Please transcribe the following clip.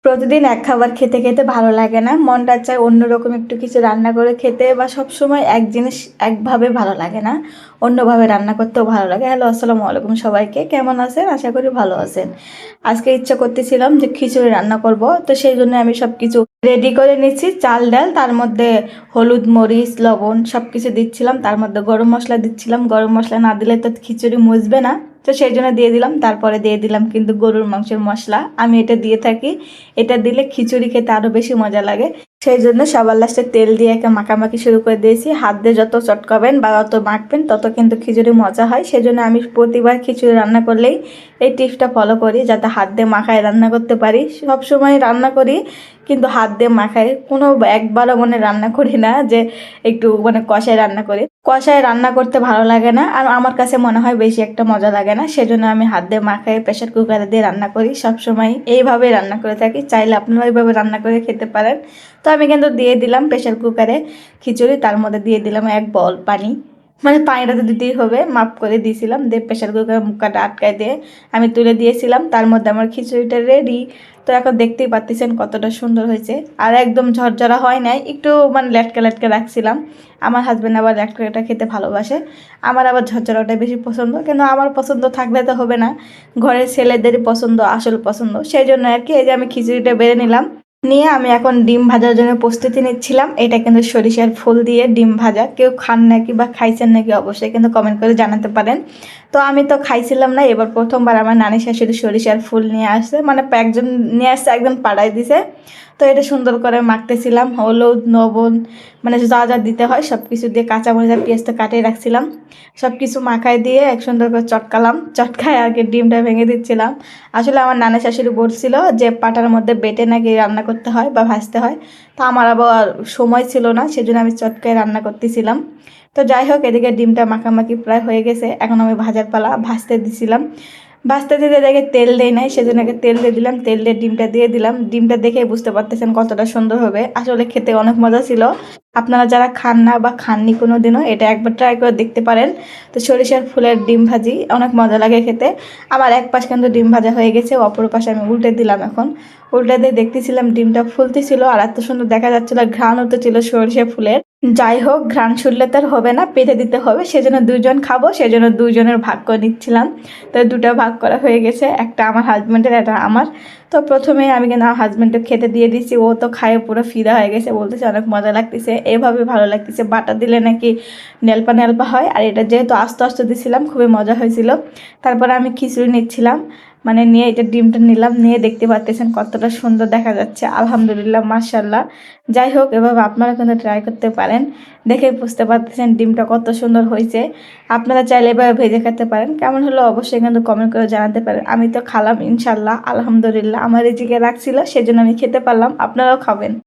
প্রতিদিন এক খাবার খেতে খেতে ভালো লাগে না, মনটা চায় অন্যরকম একটু কিছু রান্না করে খেতে, বা সবসময় এক জিনিস একভাবে ভালো লাগে না, অন্যভাবে রান্না করতেও ভালো লাগে। হ্যালো, আসসালামু আলাইকুম সবাইকে, কেমন আছেন? আশা করি ভালো আছেন। আজকে ইচ্ছা করতেছিলাম যে খিচুড়ি রান্না করব, তো সেই জন্য আমি সব কিছু রেডি করে নিচ্ছি। চাল ডাল, তার মধ্যে হলুদ মরিচ লবণ সব কিছু দিচ্ছিলাম, তার মধ্যে গরম মশলা দিচ্ছিলাম। গরম মশলা না দিলে তো খিচুড়ি মুছবে না, তো সেই জন্য দিয়ে দিলাম। তারপরে দিয়ে দিলাম কিন্তু গরুর মাংসের মশলা, আমি এটা দিয়ে থাকি। এটা দিলে খিচুড়ি খেতে আরো বেশি মজা লাগে। সেই জন্য সবার লাস্টে তেল দিয়ে একটা মাখামাখি শুরু করে দিয়েছি। হাত দিয়ে যত চটকাবেন বা যত মাখবেন তত কিন্তু খিচুড়ি মজা হয়। সেই জন্য আমি প্রতিবার খিচুড়ি রান্না করলেই এই টিপসটা ফলো করি, যাতে হাত দিয়ে মাখায় রান্না করতে পারি। সব সময় রান্না করি কিন্তু হাত দিয়ে মাখায় কোনো একবারও রান্না করি না যে একটু কষায় রান্না করি। কষায় রান্না করতে ভালো লাগে না, আর আমার কাছে মনে হয় বেশি একটা মজা লাগে না। সেজন্য আমি হাত দিয়ে মাখায় প্রেশার কুকারে দিয়ে রান্না করি, সবসময় এইভাবে রান্না করে থাকি। চাইলে আপনারা এইভাবে রান্না করে খেতে পারেন। তো আমি কিন্তু দিয়ে দিলাম প্রেশার কুকারে খিচুড়ি, তার মধ্যে দিয়ে দিলাম এক বল পানি। পানিটা তো দিতেই হবে, মাপ করে দিয়েছিলাম। দিয়ে প্রেশার কুকারের মুখটা আটকায় দিয়ে আমি তুলে দিয়েছিলাম। তার মধ্যে আমার খিচুড়িটা রেডি। তো এখন দেখতেই পাচ্ছেন কতটা সুন্দর হয়েছে, আর একদম ঝরঝরা হয় নাই, একটু লেটকে লেটকে রাখছিলাম। আমার হাজব্যান্ড আবার লেটকেটা খেতে ভালোবাসে, আমার আবার ঝরঝরাটাই বেশি পছন্দ। কিন্তু আমার পছন্দ থাকলে তো হবে না, ঘরের ছেলেদেরই পছন্দ আসল পছন্দ। সেই জন্য আর কি, এই যে আমি খিচুড়িটা বেড়ে নিলাম। নিয়ে আমি এখন ডিম ভাজার জন্য প্রস্তুতি নিচ্ছিলাম। এটা কিন্তু সরিষার ফুল দিয়ে ডিম ভাজা, কেউ খান নাকি বা খাইছেন নাকি অবশ্যই কিন্তু কমেন্ট করে জানাতে পারেন। তো আমি তো খাইছিলাম না, এবার প্রথমবার আমার নানি শাশুড়ি সরিষার ফুল নিয়ে আসছে, একজন নিয়ে আসছে, একজন পাড়ায় দিছে। তো এটা সুন্দর করে মাখতেছিলাম, হলুদ লবণ যা যা দিতে হয় সব কিছু দিয়ে, কাঁচামরিচ আর পেঁয়াজ তো কাটিয়ে রাখছিলাম, সব কিছু মাখায় দিয়ে এক সুন্দর করে চটকালাম। চটকায় আগে ডিমটা ভেঙে দিচ্ছিলাম। আসলে আমার নানা শাশুড়ি বলছিল যে পাটার মধ্যে বেটে নাকি রান্না করতে হয় বা ভাজতে হয়, তো আমার আবার সময় ছিল না, সেজন্য আমি চটকায় রান্না করতেছিলাম। তো যাই হোক, এদিকে ডিমটা মাখামাখি প্রায় হয়ে গেছে, এখন আমি ভাজার পালা, ভাজতে দিছিলাম। ভাজতে দিতে দেখে তেল দেয় নাই, সেজন্য তেল দিয়ে দিলাম। তেল দিয়ে ডিমটা দিয়ে দিলাম। ডিমটা দেখে বুঝতে পারতেছেন কতটা সুন্দর হবে, আসলে খেতে অনেক মজা ছিল। আপনারা যারা খান না বা খাননি কোনো দিনও, এটা একবার ট্রাই করে দেখতে পারেন। তো সরিষার ফুলের ডিম ভাজি অনেক মজা লাগে খেতে। আমার এক পাশ কিন্তু ডিম ভাজা হয়ে গেছে, অপর পাশে আমি উল্টে দিলাম। এখন উল্টে দিয়ে দেখতেছিলাম ডিমটা ফুলতেছিল, আর এত সুন্দর দেখা যাচ্ছিল, ঘ্রাণ হতেছিল সরিষা ফুলের। যাই হোক, ঘ্রাণ শুনলে তার হবে না, পেতে দিতে হবে। সেজন্য দুইজন খাবো, সেজন্য দুইজনের ভাগ করে নিচ্ছিলাম। তো দুটো ভাগ করা হয়ে গেছে, একটা আমার হাজব্যান্ডের, একটা আমার। তো প্রথমে আমি কিন্তু আমার হাজব্যান্ডকে খেতে দিয়ে দিচ্ছি, ও তো খায়ে পুরো ফিদা হয়ে গেছে, বলতেছে অনেক মজা লাগতেছে, এভাবে ভালো লাগতেছে, বাটা দিলে নাকি নেলপা নেলপা হয়। আর এটা যেহেতু আস্তে আস্তে দিছিলাম, খুবই মজা হয়েছিল। তারপরে আমি খিচুড়ি নিচ্ছিলাম, নিয়ে এটা ডিমটা নিলাম, নিয়ে দেখতে পাচ্ছেন কতটা সুন্দর দেখা যাচ্ছে, আলহামদুলিল্লাহ, মাশাল্লাহ। যাই হোক, এভাবে আপনারা কিন্তু ট্রাই করতে পারেন, দেখে বুঝতে পারতেছেন ডিমটা কত সুন্দর হয়েছে। আপনারা চাইলে এভাবে ভেজে খেতে পারেন, কেমন হলো অবশ্যই কিন্তু কমেন্ট করে জানাতে পারেন। আমি তো খালাম ইনশাল্লাহ, আলহামদুলিল্লাহ, আমার রিজিকে রাখছিল, সেজন্য আমি খেতে পারলাম, আপনারাও খাবেন।